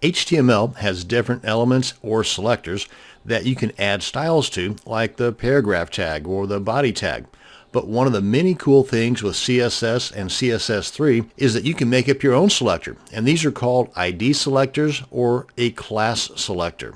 HTML has different elements or selectors that you can add styles to, like the paragraph tag or the body tag. But one of the many cool things with CSS and CSS3 is that you can make up your own selector, and these are called ID selectors or a class selector.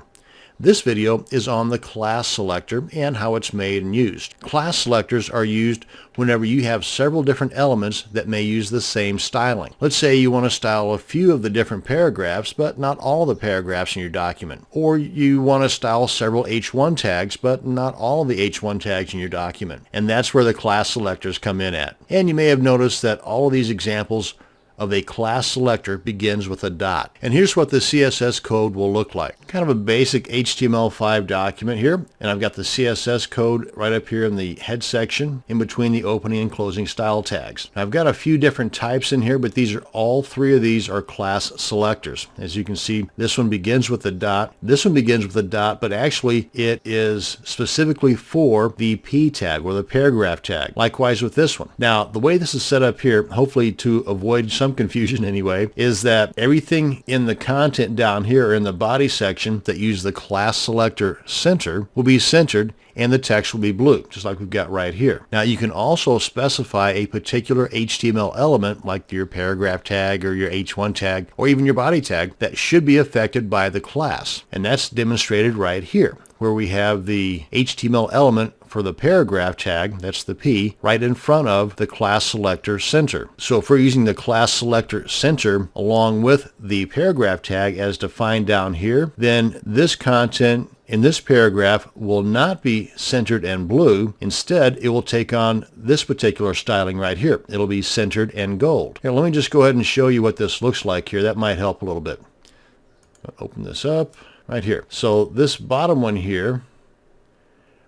This video is on the class selector and how it's made and used. Class selectors are used whenever you have several different elements that may use the same styling. Let's say you want to style a few of the different paragraphs, but not all the paragraphs in your document. Or you want to style several H1 tags, but not all the H1 tags in your document. And that's where the class selectors come in at. And you may have noticed that all of these examples of a class selector begins with a dot. And here's what the CSS code will look like. Kind of a basic HTML5 document here, and I've got the CSS code right up here in the head section in between the opening and closing style tags. Now, I've got a few different types in here, but all three of these are class selectors. As you can see, this one begins with a dot, this one begins with a dot, but actually it is specifically for the P tag or the paragraph tag. Likewise with this one. Now, the way this is set up here, hopefully to avoid some confusion anyway, is that everything in the content down here or in the body section that use the class selector center will be centered and the text will be blue, just like we've got right here. Now you can also specify a particular HTML element like your paragraph tag or your H1 tag or even your body tag that should be affected by the class. And that's demonstrated right here, where we have the HTML element for the paragraph tag, that's the P, right in front of the class selector center. So if we're using the class selector center along with the paragraph tag as defined down here, then this content in this paragraph will not be centered and blue. Instead, it will take on this particular styling right here. It'll be centered and gold. Here, let me just go ahead and show you what this looks like here. That might help a little bit. I'll open this up right here. So this bottom one here,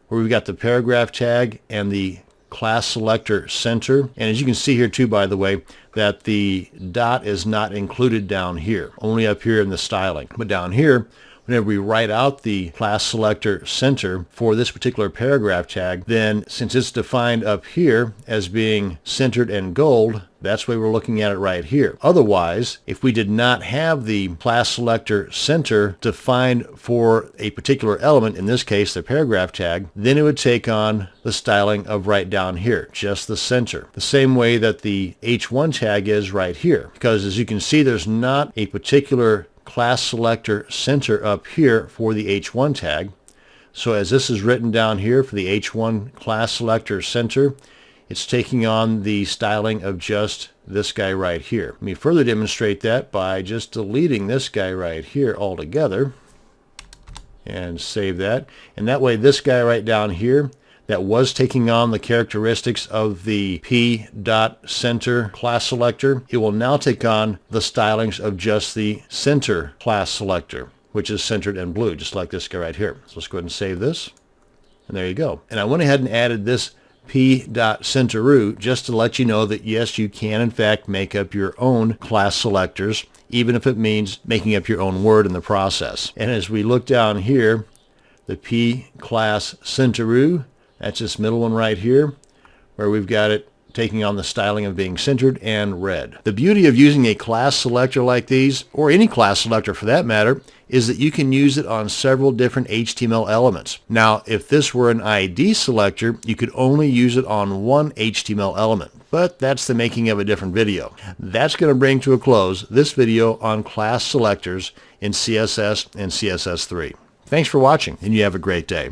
where we've got the paragraph tag and the class selector center. And as you can see here too, by the way, that the dot is not included down here, only up here in the styling. But down here, whenever we write out the class selector center for this particular paragraph tag, then since it's defined up here as being centered and gold, that's why we're looking at it right here. Otherwise, if we did not have the class selector center defined for a particular element, in this case the paragraph tag, then it would take on the styling of right down here, just the center. The same way that the H1 tag is right here. Because as you can see, there's not a particular class selector center up here for the H1 tag. So as this is written down here for the H1 class selector center, it's taking on the styling of just this guy right here. Let me further demonstrate that by just deleting this guy right here altogether and save that. And that way this guy right down here that was taking on the characteristics of the P dot center class selector, it will now take on the stylings of just the center class selector, which is centered and blue, just like this guy right here. So let's go ahead and save this. And there you go. And I went ahead and added this p.centeru just to let you know that yes, you can in fact make up your own class selectors, even if it means making up your own word in the process. And as we look down here, the p class centeru, that's this middle one right here, where we've got it taking on the styling of being centered and red. The beauty of using a class selector like these, or any class selector for that matter, is that you can use it on several different HTML elements. Now, if this were an ID selector, you could only use it on one HTML element. But that's the making of a different video. That's going to bring to a close this video on class selectors in CSS and CSS3. Thanks for watching, and you have a great day.